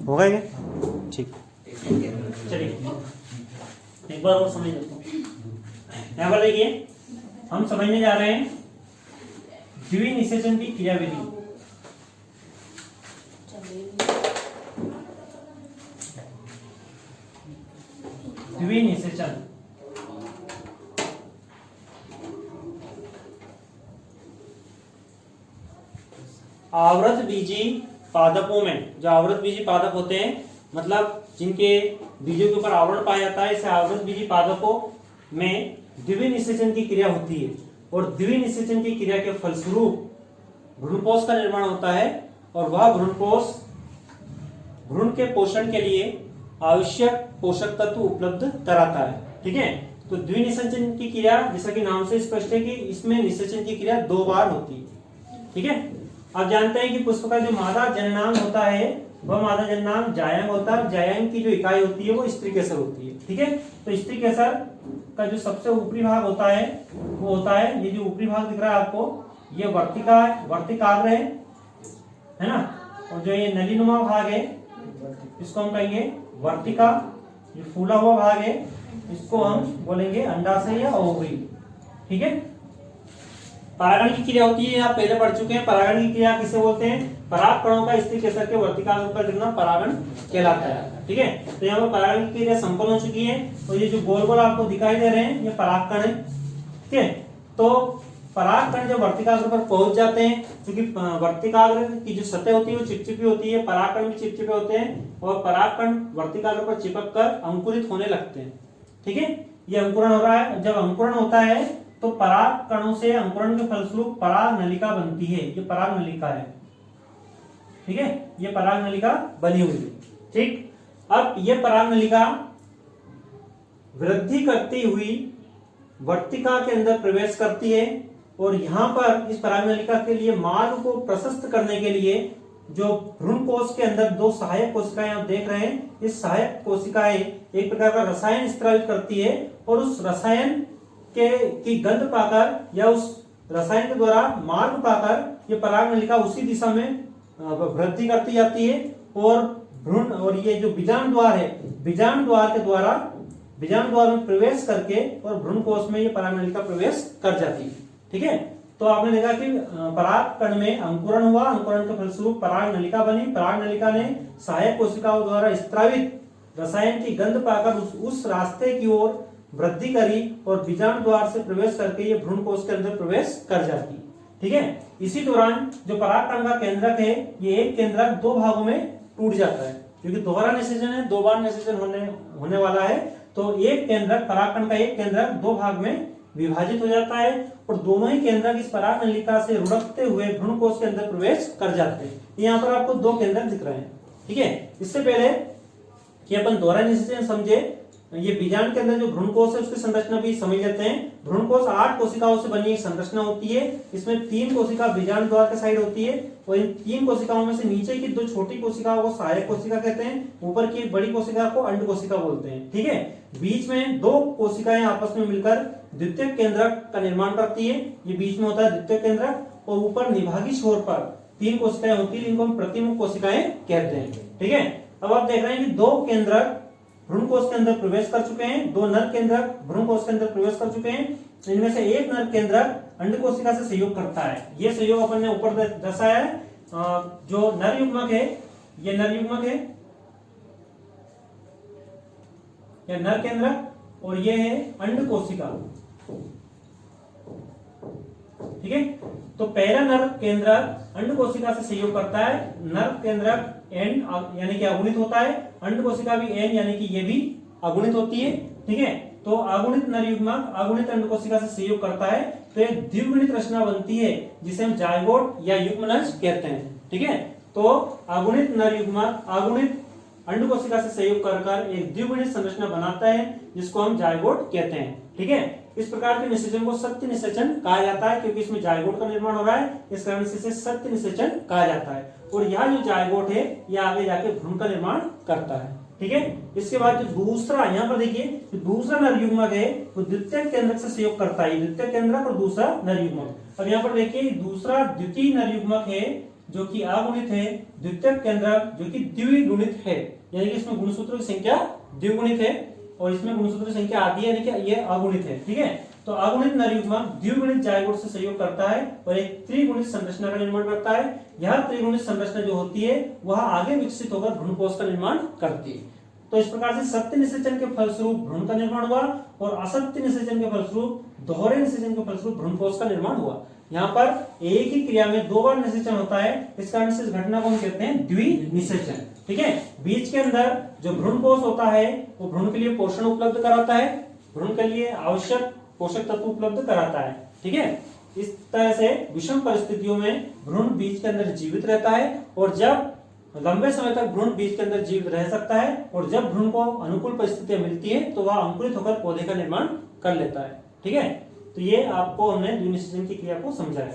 होगा क्या? ठीक, चलिए एक बार और समझ लेते हैं। यहाँ पर देखिए हम समझने जा रहे हैं द्विनिषेचन की क्रियाविधि। द्विनिषेचन आवृत बीजी पादपों में, जो आवृत बीजी पादप होते हैं मतलब जिनके बीजों के ऊपर आवरण पाया जाता है, इसे आवृत बीजी पादपों में द्विनिषेचन की क्रिया होती है। और द्विनिषेचन की क्रिया के फलस्वरूप भ्रूणपोष का निर्माण होता है और वह भ्रूणपोष भ्रूण के पोषण के लिए आवश्यक पोषक तत्व उपलब्ध कराता है। ठीक है, तो द्विनिषेचन की क्रिया जैसा कि नाम से स्पष्ट है कि इसमें निषेचन की क्रिया 2 बार होती है। ठीक है, आप जानते हैं कि पुष्प का जो मादा जननांग होता है वह मादा जननांग जायंग होता है। जायंग की जो इकाई होती है वो स्त्री केसर होती है। ठीक है, तो स्त्री केसर का जो सबसे ऊपरी भाग होता है वो होता है, ये जो ऊपरी भाग दिख रहा है आपको, ये वर्तिकाग्र है ना। और जो ये नलीनुमा भाग है इसको हम कहेंगे वर्तिका। ये फूला हुआ भाग है इसको हम बोलेंगे अंडाशय या ओवरी। ठीक है, परागण की क्रिया होती है, आप पहले पढ़ चुके हैं। परागण की क्रिया किसे बोलते हैं? पराग कणों का स्त्री केसर के वर्तिकाग्र पर गिरना परागण कहलाता है। ठीक है, तो यहाँ पर परागण की क्रिया संपन्न हो चुकी है और ये जो गोल गोल आपको दिखाई दे रहे हैं ये परागकण है। ठीक है, तो परागकण जब वर्तिकाग्र पर पहुंच जाते हैं, क्योंकि वर्तिकाग्र की जो सतह होती है वो चिपचिपी होती है, परागकण भी चिपचिपे होते हैं और परागकण वर्तिकाग्र पर चिपक कर अंकुरित होने लगते हैं। ठीक है, ये अंकुरण हो रहा है। जब अंकुरण होता है तो पराग कणों से अंकुरण के फलस्वरूप पराग नलिका बनती है। ये पराग नलिका है। ठीक है, ये पराग नलिका बनी हुई है। ठीक, अब ये पराग नलिका वृद्धि करती हुई वर्तिका के अंदर प्रवेश करती है और यहाँ पर इस पराग नलिका के लिए मार्ग को प्रशस्त करने के लिए जो भ्रूण कोश के अंदर 2 सहायक कोशिकाएं आप देख रहे हैं, इस सहायक कोशिकाएं एक प्रकार का रसायन स्त्रावित करती है और उस रसायन की गंध पाकर या उस रसायन के द्वारा मार्ग पाकर ये पराग नलिका उसी दिशा में वृद्धि करती जाती है और भ्रूण और ये जो बीजांड द्वार है, बीजांड द्वार के द्वारा बीजांड द्वार में प्रवेश करके और भ्रूण कोश में ये पराग नलिका प्रवेश कर जाती है। ठीक है, तो आपने देखा कि पराग कण में अंकुरण हुआ, अंकुरण के फलस्वरूप पराग नलिका बनी। पराग नलिका ने सहायक कोशिकाओं द्वारा स्त्रावित रसायन की गंध पाकर उस रास्ते की ओर वृद्धि करी और बीजांड द्वार से प्रवेश करके ये भ्रूण कोश के अंदर प्रवेश कर जाती है। ठीक है, इसी दौरान जो परागकण का केंद्रक है ये एक केंद्रक 2 भागों में टूट जाता है, क्योंकि दोहरा निषेचन है, 2 बार निषेचन होने वाला है। तो एक केंद्रक परागकण का एक केंद्रक 2 भाग में विभाजित हो जाता है और दोनों ही केंद्रक इस पराग नलिका से रुड़कते हुए भ्रूण कोश के अंदर प्रवेश कर जाते हैं। यहाँ पर आपको 2 केंद्रक दिख रहे हैं। ठीक है, इससे पहले कि अपन दोहरा निषेचन समझे, ये बीजांड के अंदर जो भ्रूणकोश है उसकी संरचना भी समझ लेते हैं। भ्रूणकोश 8 कोशिकाओं से बनी एक संरचना होती है। इसमें 3 कोशिका बीजांड द्वार के साइड होती है और इन 3 कोशिकाओं में से नीचे की 2 छोटी कोशिकाओं को सहायक कोशिका कहते हैं, ऊपर की एक बड़ी कोशिका को अंड कोशिका बोलते हैं। ठीक है, बीच में 2 कोशिकाएं आपस में मिलकर द्वितीयक केंद्रक का निर्माण करती है। ये बीच में होता है द्वितीयक केंद्रक और ऊपर निभागी छोर पर 3 कोशिकाएं होती है जिनको हम प्रतिमुख कोशिकाएं कहते हैं। ठीक है, अब आप देख रहे हैं कि 2 केंद्रक भ्रूण कोश के अंदर प्रवेश कर चुके हैं, 2 नर केंद्रक भ्रूण कोश के अंदर प्रवेश कर चुके हैं। इनमें से एक नर केंद्रक अंड कोशिका से सहयोग करता है। ये सहयोग अपन ने ऊपर दर्शाया है। जो नर युग्मक है ये नर युग्मक है, ये नर केंद्रक और ये है अंड कोशिका। ठीक है, तो पहला नर केंद्रक अंड कोशिका से सहयोग करता है। नर केंद्रक एन यानी कि अगुणित होता है, अंड कोशिका भी एन यानी कि ये भी अगुणित होती है। ठीक है, तो अगुणित नर युग्मक अगुणित अंड कोशिका से सहयोग करता है तो एक द्विगुणित रचना बनती है जिसे हम जायगोट या युग्मनज कहते हैं। ठीक है, तो अगुणित नर युग्मक अगुणित अंड कोशिका से सहयोग कर एक द्विगुणित संरचना बनाता है जिसको हम जायगोट कहते हैं। ठीक है, इस प्रकार के निषेचन को सत्य निषेचन कहा जाता है क्योंकि इसमें जायगोट का निर्माण हो रहा है, इस कारण से इसे सत्य निषेचन कहा जाता है। और यह जो जायगोट है यह आगे जाके भ्रूण का निर्माण करता है। ठीक है, इसके बाद जो दूसरा यहाँ पर देखिए जो दूसरा नर युग्मक है वो द्वितीयक केंद्रक से सहयोग करता है, द्वितीयक केंद्रक और दूसरा नर युग्मक। अब यहाँ पर देखिए दूसरा द्वितीय नर युग्मक है जो कि अगुणित है, द्वितीयक केंद्रक जो कि द्विगुणित है, यानी कि इसमें गुणसूत्रों की संख्या द्विगुणित है और इसमें गुणसूत्रों की संख्या आधी है, यानी कि ये अगुणित है। ठीक है, तो अगुणित नरयुग्मक द्विगुणित जायगोट से सहयोग करता है और एक त्रिगुणित संरचना का निर्माण करता है। यह त्रिगुणित संरचना जो होती है वह आगे विकसित होकर भ्रूणकोश का निर्माण करती है। तो इस प्रकार से सत्य निषेचन के फलस्वरूप भ्रूण का निर्माण हुआ और असत्य निषेचन के फलस्वरूप, दोहरे निषेचन के फलस्वरूप भ्रूणकोश का निर्माण हुआ। यहाँ पर एक ही क्रिया में दो बार निषेचन होता है, इस कारण से इस घटना को हम कहते हैं द्विनिषेचन। ठीक है, बीज के अंदर जो भ्रूणकोश होता है वो भ्रूण के लिए पोषण उपलब्ध कराता है, भ्रूण के लिए आवश्यक पोषक तत्व उपलब्ध कराता है। ठीक है, इस तरह से विषम परिस्थितियों में भ्रूण बीज के अंदर जीवित रहता है और जब लंबे समय तक भ्रूण बीज के अंदर जीवित रह सकता है और जब भ्रूण को अनुकूल परिस्थितियां मिलती है तो वह अंकुरित होकर पौधे का निर्माण कर लेता है। ठीक है, तो ये आपको हमने द्विनिषेचन की क्रिया को समझाया।